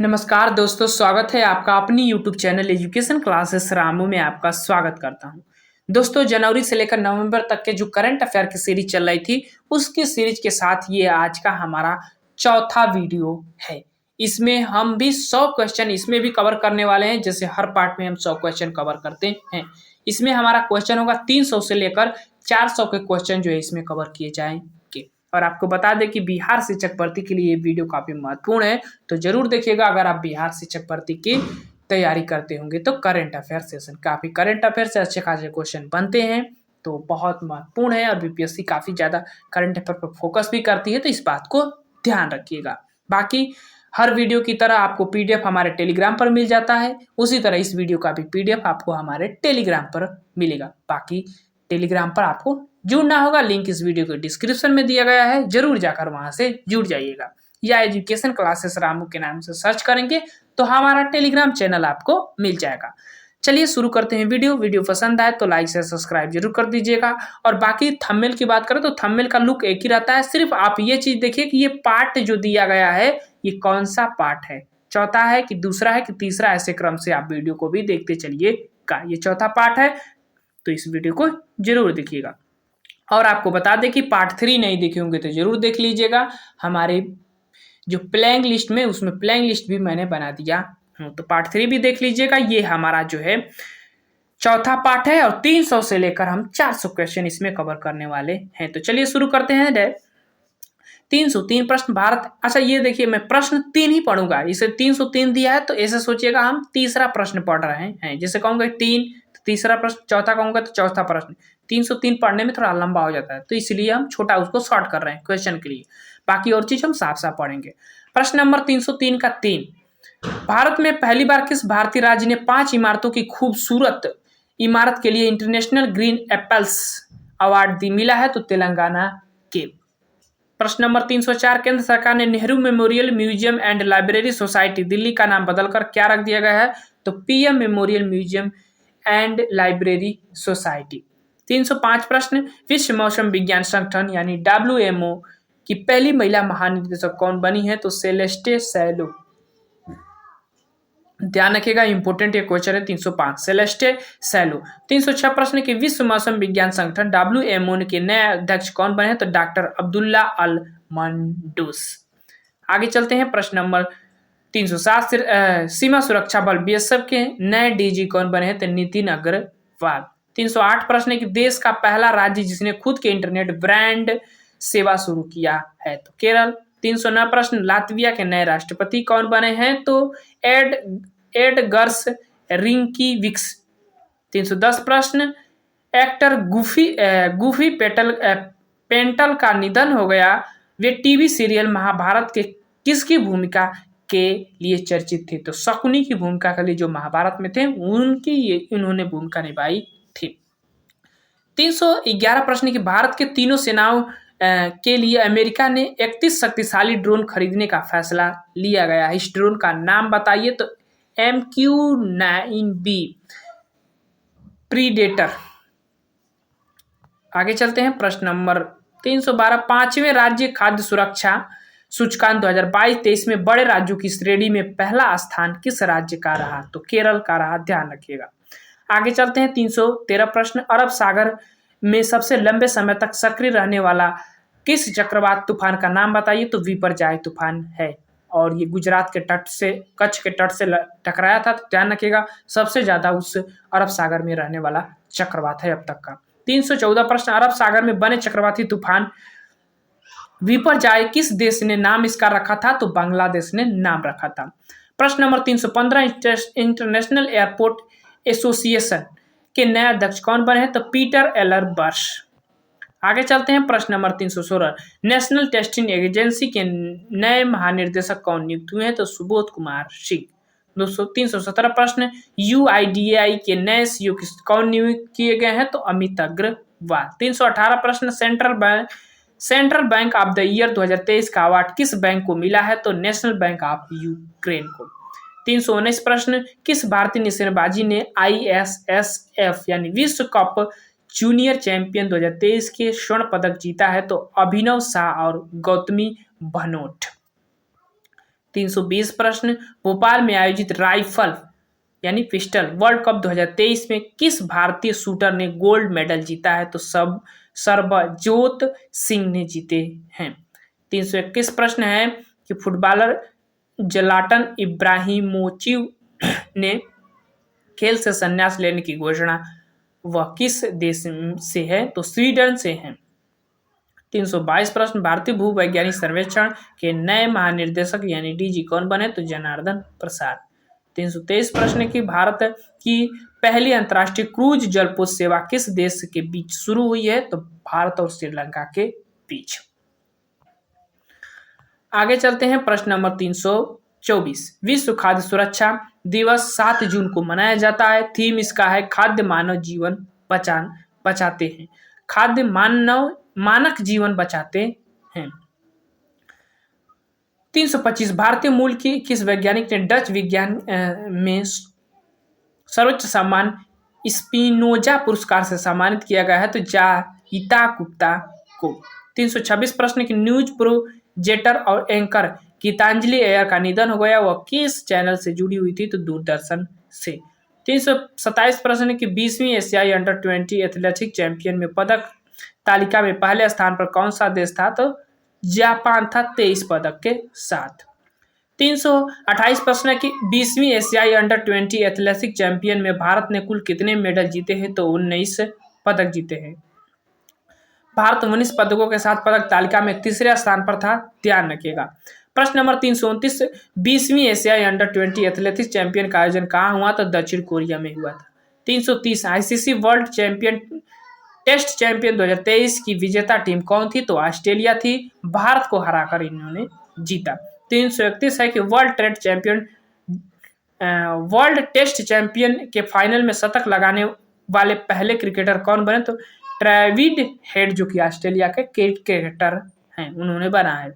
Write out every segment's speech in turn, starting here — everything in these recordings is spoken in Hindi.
नमस्कार दोस्तों, स्वागत है आपका अपनी YouTube channel education classes Ramu में आपका स्वागत करता हूं। दोस्तों, जनवरी से लेकर नवंबर तक के जो करंट अफेयर की सीरीज चल रही थी, उसकी सीरीज के साथ ये आज का हमारा चौथा वीडियो है। इसमें हम भी 100 क्वेश्चन इसमें भी कवर करने वाले हैं। जैसे हर पार्ट में हम 100 क्वेश्चन कवर करते हैं, इसमें हमारा क्वेश्चन होगा 300 से लेकर 400 के क्वेश्चन जो है इसमें कवर किए जाएंगे। और आपको बता दें कि बिहार शिक्षक भर्ती के लिए ये वीडियो काफी महत्वपूर्ण है, तो जरूर देखिएगा। अगर आप बिहार शिक्षक भर्ती की तैयारी करते होंगे तो करंट अफेयर सेशन, काफी करंट अफेयर से अच्छे खासे क्वेश्चन बनते हैं, तो बहुत महत्वपूर्ण है। और बीपीएससी काफी ज्यादा करंट अफेयर पर फोकस भी करती है, तो इस बात को ध्यान रखिएगा। बाकी हर वीडियो की तरह आपको पीडीएफ हमारे टेलीग्राम पर मिल जाता है, उसी तरह इस वीडियो का भी पीडीएफ आपको हमारे टेलीग्राम पर मिलेगा। बाकी टेलीग्राम पर आपको जुड़ना होगा, लिंक इस वीडियो के डिस्क्रिप्शन में दिया गया है, जरूर जाकर वहां से जुड़ जाइएगा। या एजुकेशन क्लासेस रामू के नाम से सर्च करेंगे तो हमारा टेलीग्राम चैनल आपको मिल जाएगा। चलिए शुरू करते हैं वीडियो पसंद आए तो लाइक से सब्सक्राइब जरूर कर दीजिएगा। और बाकी थंबनेल की बात करें तो थंबनेल का लुक एक ही रहता है, सिर्फ आप ये चीज देखिए कि ये पार्ट जो दिया गया है ये कौन सा पार्ट है, चौथा है कि दूसरा है कि तीसरा, ऐसे क्रम से आप वीडियो को भी देखते चलिएगा। ये चौथा पार्ट है, तो इस वीडियो को जरूर देखिएगा। और आपको बता दें कि पार्ट 3 नहीं देखे होंगे तो जरूर देख लीजिएगा। हमारे जो प्लेइंग लिस्ट में, उसमें प्लेइंग लिस्ट भी मैंने बना दिया हूँ, तो पार्ट 3 भी देख लीजिएगा। ये हमारा जो है चौथा पार्ट है, और 300 से लेकर हम 400 क्वेश्चन इसमें कवर करने वाले हैं। तो चलिए शुरू करते हैं। 303 प्रश्न भारत। अच्छा, ये देखिए, मैं प्रश्न 3 ही पढ़ूंगा। इसे 303 दिया है तो ऐसे सोचिएगा हम तीसरा प्रश्न पढ़ रहे हैं। जैसे कहूंगा 3 तो तीसरा प्रश्न, चौथा कहूंगा तो चौथा प्रश्न। 303 पढ़ने में थोड़ा लंबा हो जाता है, तो इसलिए हम छोटा उसको शॉर्ट कर रहे हैं क्वेश्चन के लिए। बाकी और चीज हम साफ साफ पढ़ेंगे। प्रश्न नंबर 303 का 3, भारत में पहली बार किस भारतीय राज्य ने 5 इमारतों की खूबसूरत इमारत के लिए इंटरनेशनल ग्रीन एप्पल्स अवार्ड मिला है? तो तेलंगाना के। प्रश्न नंबर 304, केंद्र सरकार ने Nehru memorial museum and library society Delhi का नाम बदलकर क्या रख दिया गया है? तो PM memorial museum and library society. 305 प्रश्न, विश्व मौसम विज्ञान संगठन यानी WMO की पहली महिला महानिदेशक कौन बनी है? तो सेलेस्टे सैलो। ध्यान रखिएगा, इंपोर्टेंट ये क्वेश्चन है। 305 सेलेस्टे सैलो। 306 प्रश्न की विश्व मौसम विज्ञान संगठन WMO के नए अध्यक्ष कौन बने हैं? तो डॉक्टर अब्दुल्ला अल मंडूस। आगे चलते हैं। प्रश्न नंबर 307, सीमा सुरक्षा बल BSF के नए DG कौन बने हैं? तो नितिन अग्रवाल। 308 प्रश्न की देश का पहला राज्य जिसने खुद के इंटरनेट ब्रांड सेवा शुरू किया है? तो केरल। 309 प्रश्न, लातविया के नए राष्ट्रपति कौन बने हैं? तो एडगर्स रिंकीविक्स। 310 प्रश्न, एक्टर गुफी पेंटल का निधन हो गया। वे टीवी सीरियल महाभारत के किसकी भूमिका के लिए चर्चित थे? तो शकुनी की भूमिका के लिए, जो महाभारत में थे उनकी इन्होंने भूमिका निभाई थी। 311 प्रश्न की भारत के तीनों सेनाओं के लिए अमेरिका ने 31 शक्तिशाली ड्रोन खरीदने का फैसला लिया गया है। इस ड्रोन का नाम बताइए? तो MQ-9B प्रीडेटर। आगे चलते हैं। प्रश्न नंबर 312, 5वें राज्य खाद्य सुरक्षा सूचकांक 2022-23 में बड़े राज्यों की श्रेणी में पहला स्थान किस राज्य का रहा? तो केरल का रहा, ध्यान रखिएगा। आगे चलते हैं। 313 प्रश्न, अरब सागर में सबसे लंबे समय तक सक्रिय रहने वाला किस चक्रवात तूफान का नाम बताइए? तो विपरजाय तूफान है, और ये गुजरात के तट से, कच्छ के तट से टकराया था, तो ध्यान रखिएगा। सबसे ज्यादा उस अरब सागर में रहने वाला चक्रवात है अब तक का। 314 प्रश्न, अरब सागर में बने चक्रवाती तूफान विपरजाय किस देश ने नाम इसका रखा था? तो बांग्लादेश ने नाम रखा था। प्रश्न नंबर 315, इंटरनेशनल एयरपोर्ट एसोसिएशन के नए अध्यक्ष कौन बने हैं? तो पीटर एलर बर्श। आगे चलते हैं। प्रश्न नंबर 316, नेशनल टेस्टिंग एजेंसी के नए महानिर्देशक कौन नियुक्त हुए हैं? तो सुबोध कुमार सिंह। 317 प्रश्न, UIDAI के नए CEO कौन नियुक्त किए गए हैं? तो अमित अग्रवाल। 318 प्रश्न, central bank of the year 2023 का अवार्ड किस बैंक को मिला है? तो नेशनल बैंक ऑफ यूक्रेन को। 319 प्रश्न, किस भारतीय निशानेबाजी ने ISSF यानी विश्व कप जूनियर चैंपियन 2023 के स्वर्ण पदक जीता है? तो अभिनव शाह और गौतमी भनोट। 320 प्रश्न, भोपाल में आयोजित राइफल यानी पिस्टल वर्ल्ड कप 2023 में किस भारतीय शूटर ने गोल्ड मेडल जीता है? तो सरबजोत सिंह ने जीते हैं। 321 प्रश्न है कि फुटबॉलर जलाटन इब्राहिमोविच ने खेल से संन्यास लेने की घोषणा वह किस देश से है? तो स्वीडन से है। 322 प्रश्न, भारतीय भूवैज्ञानिक सर्वेक्षण के नए महानिर्देशक यानी डीजी कौन बने? तो जनार्दन प्रसाद। 323 प्रश्न की भारत की पहली अंतर्राष्ट्रीय क्रूज जलपोत सेवा किस देश के बीच शुरू हुई है? तो भारत और श्रीलंका के बीच। आगे चलते हैं, प्रश्न नंबर 324, विश्व खाद्य सुरक्षा दिवस 7 जून को मनाया जाता है। थीम इसका है खाद्य मानव जीवन बचाते हैं। खाद्य मानक जीवन बचाते हैं। 325, भारतीय मूल की किस वैज्ञानिक ने डच विज्ञान में सर्वोच्च सम्मान स्पिनोजा पुरस्कार से सम्मानित किया गया है? तो जाहिता गुप्ता को। 326 प्रश्न की न्यूज प्रोजेक्टर और एंकर गीतांजलि अय्यर का निधन हो गया, वह किस चैनल से जुड़ी हुई थी? तो दूरदर्शन से। 327 प्रश्न की 20वीं एशियाई अंडर 20 एथलेटिक चैंपियन में पदक तालिका में पहले स्थान पर कौन सा देश था? तो जापान था 23 पदक के साथ। 328 प्रश्न की 20वीं एशियाई अंडर 20 एथलेटिक चैंपियन में भारत ने कुल कितने मेडल जीते हैं? तो 19 पदक जीते हैं। भारत 19 पदकों के साथ पदक तालिका में तीसरे स्थान पर था, ध्यान रखिएगा। प्रश्न नंबर 329, 20वीं एशियाई अंडर 20 एथलेटिक्स चैंपियन का आयोजन कहाँ हुआ? तो दक्षिण कोरिया में हुआ था। 330, आईसीसी वर्ल्ड टेस्ट चैंपियन 2023 की विजेता टीम कौन थी? तो ऑस्ट्रेलिया थी। भारत को हराकर इन्होंने जीता। 331 है कि वर्ल्ड टेस्ट चैंपियन के फाइनल में शतक लगाने वाले पहले क्रिकेटर कौन बने? तो ट्रेविड हेड, जो कि ऑस्ट्रेलिया के क्रिकेटर हैं, उन्होंने बना है।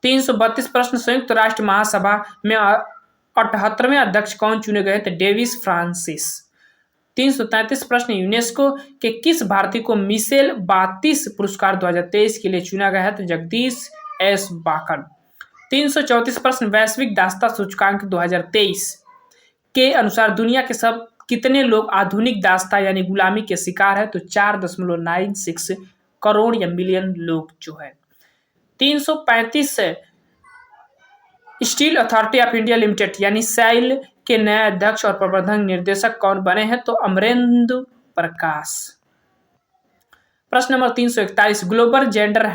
332 प्रश्न, संयुक्त राष्ट्र महासभा में 78वें अध्यक्ष कौन चुने गए? तो डेविस फ्रांसिस। 333 प्रश्न, यूनेस्को के किस भारतीय को मिशेल बातिस पुरस्कार 2023 के लिए चुना गया है? तो जगदीश एस बाकन। 334 प्रश्न, वैश्विक दासता सूचकांक 2023 के अनुसार दुनिया के सब कितने लोग आधुनिक दासता यानी गुलामी के शिकार है? तो 4.96 करोड़ या मिलियन लोग जो है। 335, steel authority of India limited यानी सेल के नए अध्यक्ष और प्रबंधक निर्देशक कौन बने हैं? तो अमरेंद्र प्रकाश। प्रश्न number 341, global gender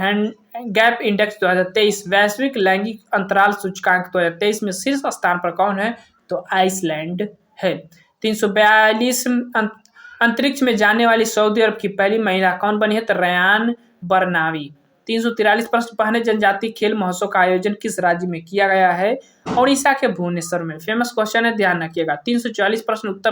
gap index 2023 वैश्विक लैंगिक अंतराल सूचकांक 2023 में शीर्ष स्थान पर कौन है? तो आइसलैंड है। 342, अंतरिक्ष में जाने वाली सऊदी अरब की पहली महिला कौन बनी है? तो रयान बरनावी। 343 प्रश्न, पहले जनजातीय खेल महोत्सव का आयोजन किस राज्य में किया गया है? ओडिशा के भुवनेश्वर में। फेमस क्वेश्चन है, ध्यान रखिएगा। 344 प्रश्न, उत्तर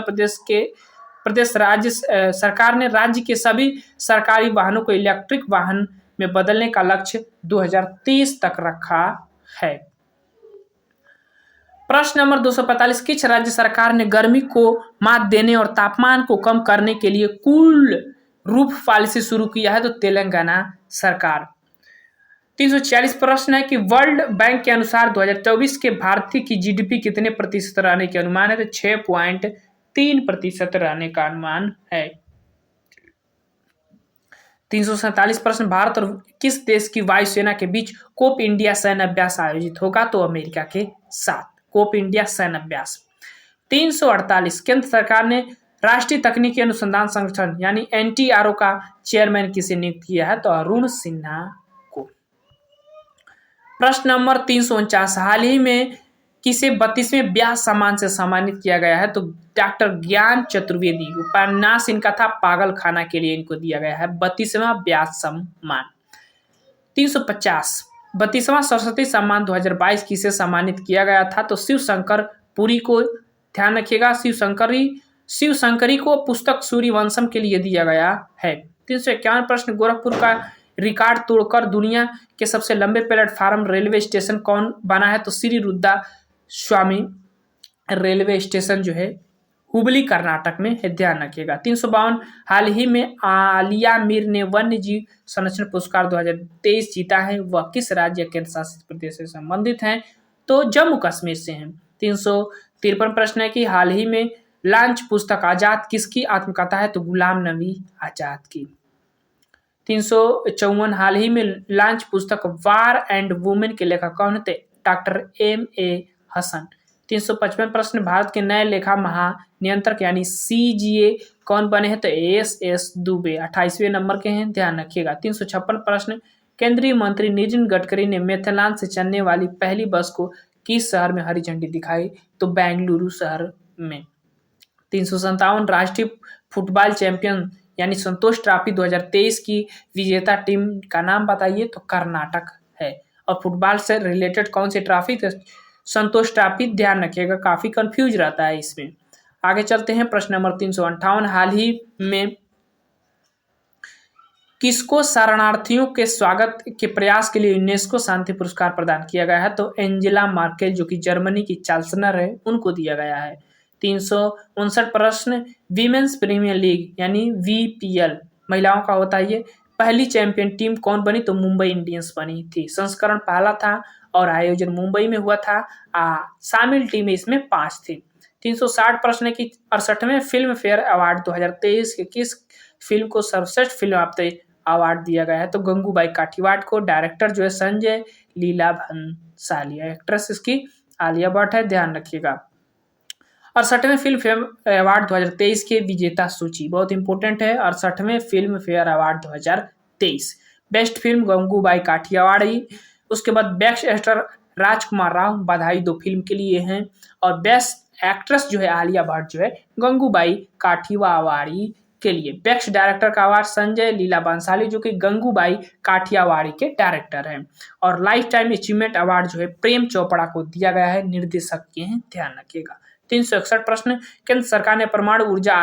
प्रदेश राज्य सरकार ने राज्य के सभी सरकारी वाहनों को इलेक्ट्रिक वाहन में बदलने का लक्ष्य 2030 तक रखा है। प्रश्न नंबर 245, किस राज्य सरकार ने गर्मी को मात देने और तापमान को कम करने के लिए कूल रूफ पॉलिसी शुरू किया है? तो तेलंगाना सरकार। 346 प्रश्न है कि वर्ल्ड बैंक के अनुसार 2024 के भारतीय की जीडीपी कितने प्रतिशत रहने के अनुमान है? तो 6.3% रहने का अनुमान है। 347 प्रश्न, भारत और किस देश की वायुसेना के बीच कोप इंडिया सैन्य अभ्यास आयोजित होगा? तो अमेरिका के साथ कोप इंडिया सैन्य अभ्यास। 348, केंद्र सरकार ने राष्ट्रीय तकनीकी अनुसंधान संगठन यानी एनटीआरओ का चेयरमैन किसे नियुक्त किया है? तो अरुण सिन्हा को। प्रश्न नंबर 349, हाल ही में किसे 32वें व्यास सम्मान से सम्मानित किया गया है? तो डॉक्टर ज्ञान चतुर्वेदी। उपन्यास इनका था पागल खाना के लिए इनको दिया गया है 32वां व्यास सम्मान। 350, 32वां सरस्वती सम्मान 2022 किसे सम्मानित किया गया था? तो शिव शंकर पुरी को। ध्यान रखिएगा, शिव शंकरी को पुस्तक सूर्यवंशम के लिए दिया गया है। 351 प्रश्न, गोरखपुर का रिकॉर्ड तोड़कर दुनिया के सबसे लंबे प्लेटफार्म रेलवे स्टेशन कौन बना है? तो श्री रुद्रा स्वामी रेलवे स्टेशन जो है हुबली कर्नाटक में है, ध्यान रखिएगा। 352, हाल ही में आलिया मीर ने वन्य जीव संरक्षण पुरस्कार 2023 जीता है, वह किस राज्य केंद्र शासित प्रदेश से संबंधित हैं? तो जम्मू कश्मीर से हैं। 353 प्रश्न है कि हाल ही में लॉन्च पुस्तक आजाद किसकी आत्मकथा है? तो गुलाम नबी आजाद की। 354 हाल ही में लॉन्च पुस्तक वार एंड वुमेन के लेखक कौन थे? Doctor M.A. हसन। 355 प्रश्न भारत के नए लेखा महानियंत्रक यानी CGA कौन बने हैं? तो S दुबे 28वें नंबर के हैं, ध्यान रखिएगा। 356 प्रश्न केंद्रीय मंत्री नितिन गडकरी ने मेथेनॉल से चलने वाली पहली बस को किस शहर में हरी झंडी दिखाई? तो बेंगलुरु शहर में। 357 राष्ट्रीय फुटबॉल चैंपियन यानी संतोष ट्रॉफी 2023 की विजेता टीम का नाम बताइए? तो कर्नाटक है। और फुटबॉल से रिलेटेड कौन सी ट्रॉफी? तो संतोष ट्रॉफी, ध्यान रखिएगा, काफी कंफ्यूज रहता है इसमें। आगे चलते हैं, प्रश्न नंबर 358 हाल ही में किसको शरणार्थियों के स्वागत के प्रयास के लिए यूनेस्को शांति पुरस्कार प्रदान किया गया है? तो एंजेला मार्केल जो कि जर्मनी की चांसलर है, उनको दिया गया है। 359 प्रश्न वीमेंस प्रीमियर लीग यानी VPL महिलाओं का होता है ये, पहली चैंपियन टीम कौन बनी? तो मुंबई इंडियंस बनी थी। संस्करण पहला था और आयोजन मुंबई में हुआ था। शामिल टीमें इसमें 5 थी। 360 प्रश्न है कि 68वें फिल्म फेयर अवार्ड 2023 के किस फिल्म को सर्वश्रेष्ठ फिल्म अवार्ड दिया गया है? तो गंगूबाई काठियावाड़ को। डायरेक्टर जो है संजय लीला भंसाली, एक्ट्रेस इसकी आलिया भट्ट है, ध्यान रखिएगा। 68वें फिल्म फेयर अवार्ड 2023 के विजेता सूची बहुत इंपॉर्टेंट है। 68वें Filmfare award 2023 best film Gangubai Kathiawadi, उसके बाद बेस्ट एक्टर राजकुमार राव, बधाई 2 फिल्म के लिए हैं। और बेस्ट एक्ट्रेस जो है आलिया भट्ट जो है गंगूबाई काठियावाड़ी के लिए। बेस्ट डायरेक्टर का अवार्ड संजय लीला बंसाली जो कि गंगूबाई काठियावाड़ी के डायरेक्टर हैं। और लाइफ टाइम अचीवमेंट अवार्ड जो है प्रेम चोपड़ा को दिया गया है, निर्देशक के हैं, ध्यान रखिएगा। 361 प्रश्न केंद्र सरकार ने परमाणु ऊर्जा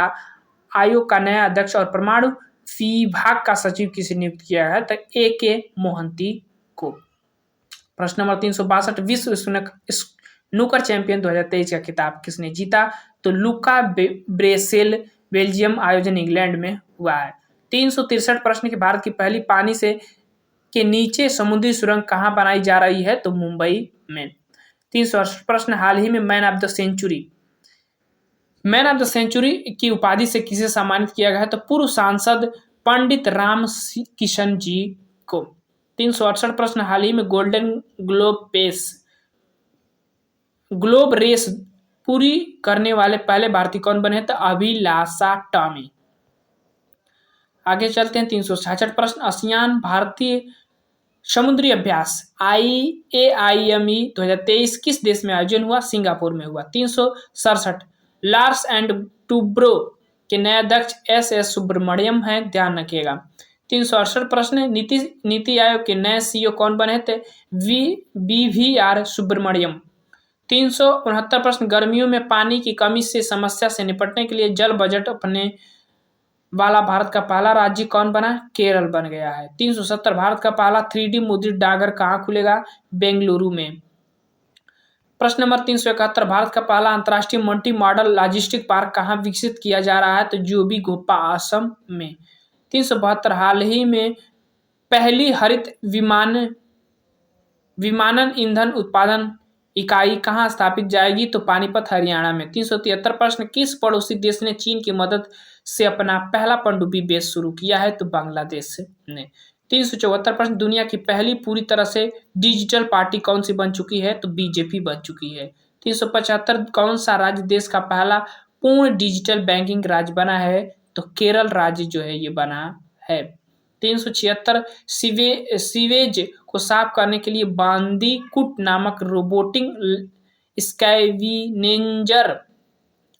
आयोग का नया अध्यक्ष और परमाणु विभाग का सचिव किसे नियुक्त किया है? तो AK मोहंती को। प्रश्न नंबर 362 विश्व स्नूकर चैंपियन 2023 का खिताब किसने जीता? तो लुका ब्रेसेल, बेल्जियम, आयोजन इंग्लैंड में हुआ है। 363 प्रश्न की भारत की पहली पानी से के नीचे समुद्री सुरंग कहाँ बनाई जा रही है? तो मुंबई में। 368 प्रश्न हाल ही में मैन ऑफ द सेंचुरी की उपाधि से किसे सम्मानित किया गया है? तो पूर्व सांसद पंडित राम किशन जी को। 368 प्रश्न हाल ही में गोल्डन ग्लोब रेस पूरी करने वाले पहले भारतीय कौन बने? तो अभिलाषा टॉमी। आगे चलते हैं, 366 प्रश्न आसियान भारतीय समुद्री अभ्यास AIME 2023 किस देश में आयोजन हुआ? सिंगापुर में हुआ। 367 लार्स एंड टूब्रो के नए अध्यक्ष SS सुब्रमण्यम हैं, ध्यान रखिएगा। 368 प्रश्न नीति आयोग के नए CEO कौन बने थे? BVR सुब्रमण्यम। 369 प्रश्न गर्मियों में पानी की कमी से समस्या से निपटने के लिए जल बजट अपने वाला भारत का पहला राज्य कौन बना? केरल बन गया है। 370 भारत का पहला 3D मुद्रित डाकघर कहाँ खुलेगा? बेंगलुरु में। प्रश्न नंबर 371 भारत का पहला अंतर्राष्ट्रीय मल्टी मॉडल लॉजिस्टिक पार्क कहाँ विकसित किया जा रहा है? तो जोगीघोपा असम में। 372 हाल ही में पहली हरित विमानन ईंधन उत्पादन इकाई कहाँ स्थापित जाएगी? तो पानीपत हरियाणा में। 373 प्रश्न किस पड़ोसी देश ने चीन की मदद से अपना पहला पनडुब्बी बेस शुरू किया है? तो बांग्लादेश ने। 374 प्रश्न दुनिया की पहली पूरी तरह से डिजिटल पार्टी कौन सी बन चुकी है? तो BJP बन चुकी है। 375 कौन सा राज्य देश का पहला पूर्ण डिजिटल बैंकिंग राज्य बना है? तो केरल राज्य जो है ये बना है। 376 सीवेज को साफ करने के लिए बांदीकुट नामक रोबोटिक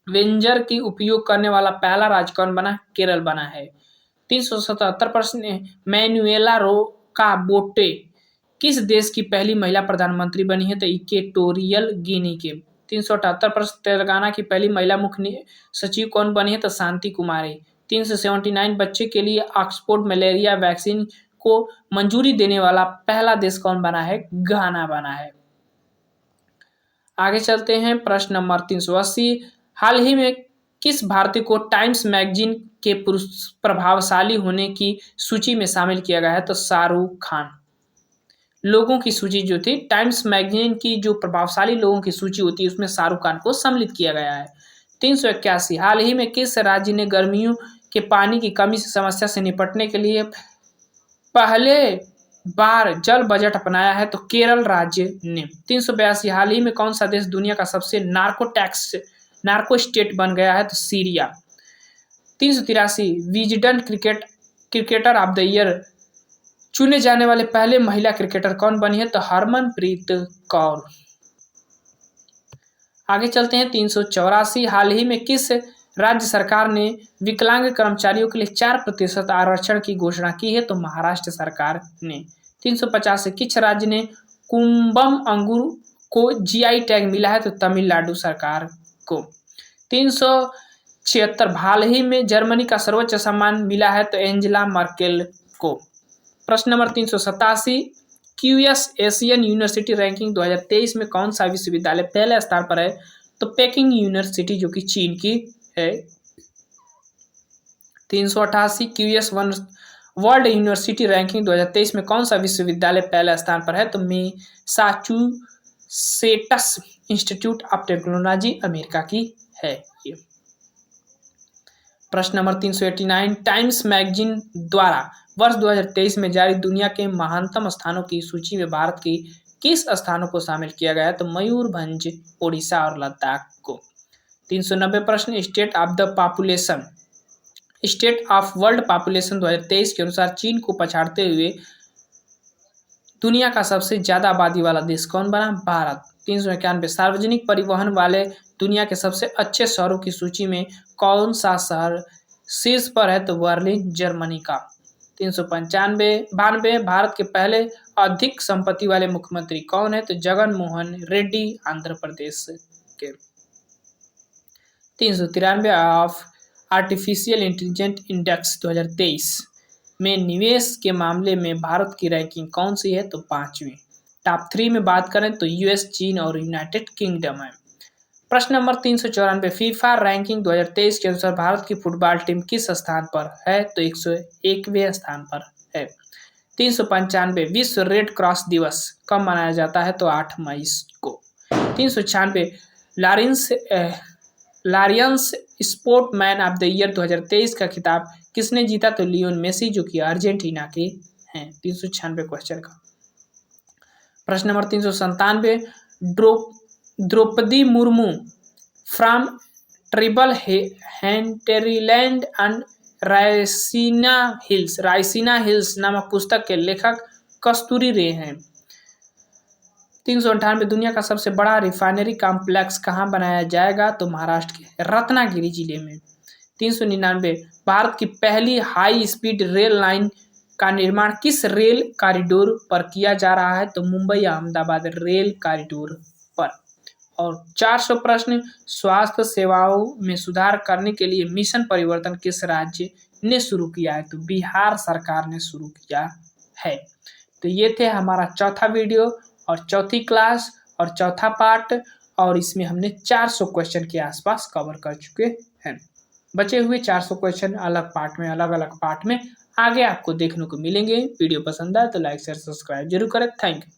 वेंजर की उपयोग करने वाला पहला राज्य कौन बना? केरल बना है। 377 प्रश्न मैनुएला रोका बोटे किस देश की पहली महिला प्रधानमंत्री बनी है? तो इक्वेटोरियल गिनी के। 378 प्रश्न तेलंगाना की पहली महिला मुख्य सचिव कौन बनी है? तो शांति कुमारी। 379 बच्चे के लिए ऑक्सफोर्ड मलेरिया वैक्सीन को मंजूरी देने वाला पहला देश कौन बना है? घाना बना है। आगे चलते हैं, प्रश्न नंबर 380 हाल ही में किस भारतीय को टाइम्स मैगजीन के प्रभावशाली होने की सूची में शामिल किया गया है? तो शाहरुख खान। लोगों की सूची जो थी, टाइम्स मैगजीन की जो प्रभावशाली लोगों की सूची होती है उसमें शाहरुख खान को सम्मिलित किया गया है। 381 हाल ही में किस राज्य ने गर्मियों के पानी की कमी से समस्या से निपटने के लिए पहले बार जल बजट अपनाया है? तो केरल राज्य ने। 382 हाल ही में कौन सा देश दुनिया का सबसे नार्को स्टेट बन गया है? तो Syria. 383 Wisden cricketer of the year चुने जाने वाले पहले महिला क्रिकेटर कौन बनी है? तो हरमनप्रीत कौर। आगे चलते हैं। 384 हाल ही में किस राज्य सरकार ने विकलांग कर्मचारियों के लिए 4% आरक्षण की घोषणा की है? तो महाराष्ट्र सरकार ने। 350 किस राज्य ने कुंभम अंगूर को जीआई टैग मिला है? तो तमिलनाडु सरकार को। 376 हाल ही में जर्मनी का सर्वोच्च सम्मान मिला है? तो एंजेला मर्केल को। प्रश्न number 387 QS Asian university ranking 2023 में कौन सा विश्वविद्यालय पहले स्थान पर है? तो पेकिंग यूनिवर्सिटी जो कि चीन की है। 388 क्यूएस वर्ल्ड यूनिवर्सिटी रैंकिंग 2023 में कौन सा विश्वविद्यालय पहले स्थान पर है? तो Massachusetts institute of technology America की है ये। प्रश्न नंबर 389 टाइम्स मैगजीन द्वारा वर्ष 2023 में जारी दुनिया के महानतम स्थानों की सूची में भारत की किस स्थानों को शामिल किया गया है? तो मयूरभंज, ओडिशा और लद्दाख को। 390 प्रश्न स्टेट ऑफ वर्ल्ड पॉपुलेशन 2023 के अनुसार चीन को पछाड़ते हुए दुनिया का सबसे ज्यादा आबादी वाला देश कौन बना? भारत। 391 सार्वजनिक परिवहन वाले दुनिया के सबसे अच्छे शहरों की सूची में कौन सा शहर शीर्ष पर है? तो बर्लिन, जर्मनी का। 392 भारत के पहले अधिक संपत्ति वाले मुख्यमंत्री कौन है? तो जगन मोहन रेड्डी, आंध्र प्रदेश के। 393 ऑफ आर्टिफिशियल इंटेलिजेंस इंडेक्स 2023 में निवेश के मामले में भारत की रैंकिंग कौन सी है? तो 5वीं। टॉप 3 में बात करें तो यूएस, चीन और यूनाइटेड किंगडम है। प्रश्न नंबर 394 फीफा रैंकिंग 2023 के अनुसार भारत की फुटबॉल टीम किस स्थान पर है? तो 101वें स्थान पर है। 395 विश्व रेड क्रॉस दिवस कब मनाया जाता है? तो 8 मई को। 396 लारियंस स्पोर्टमैन ऑफ द ईयर 2023 का खिताब किसने जीता? तो लियोन मेसी जो कि अर्जेंटीना के हैं। 396 क्वेश्चन का। प्रश्न नंबर 397 Droupadi Murmu from tribal heartland and Raisina Hills नामक पुस्तक के लेखक कस्तूरी रे हैं। 398 दुनिया का सबसे बड़ा रिफाइनरी कॉम्प्लेक्स कहाँ बनाया जाएगा? तो महाराष्ट्र के रत्नागिरी जिले में। 399 भारत की पहली हाई स्पीड रेल लाइन का निर्माण किस रेल कॉरिडोर पर किया जा रहा है? तो मुंबई अहमदाबाद रेल कॉरिडोर पर। और 400 प्रश्न स्वास्थ्य सेवाओं में सुधार करने के लिए मिशन परिवर्तन किस राज्य ने शुरू किया है? तो बिहार सरकार ने शुरू किया है। तो ये थे हमारा चौथा वीडियो और चौथी क्लास और चौथा पार्ट, और इसमें हमने 400 क्वेश्चन के आसपास कवर कर चुके हैं। बचे हुए 400 क्वेश्चन अलग अलग पार्ट में आगे आपको देखने को मिलेंगे। वीडियो पसंद आए तो लाइक शेयर सब्सक्राइब जरूर करें। Thank you.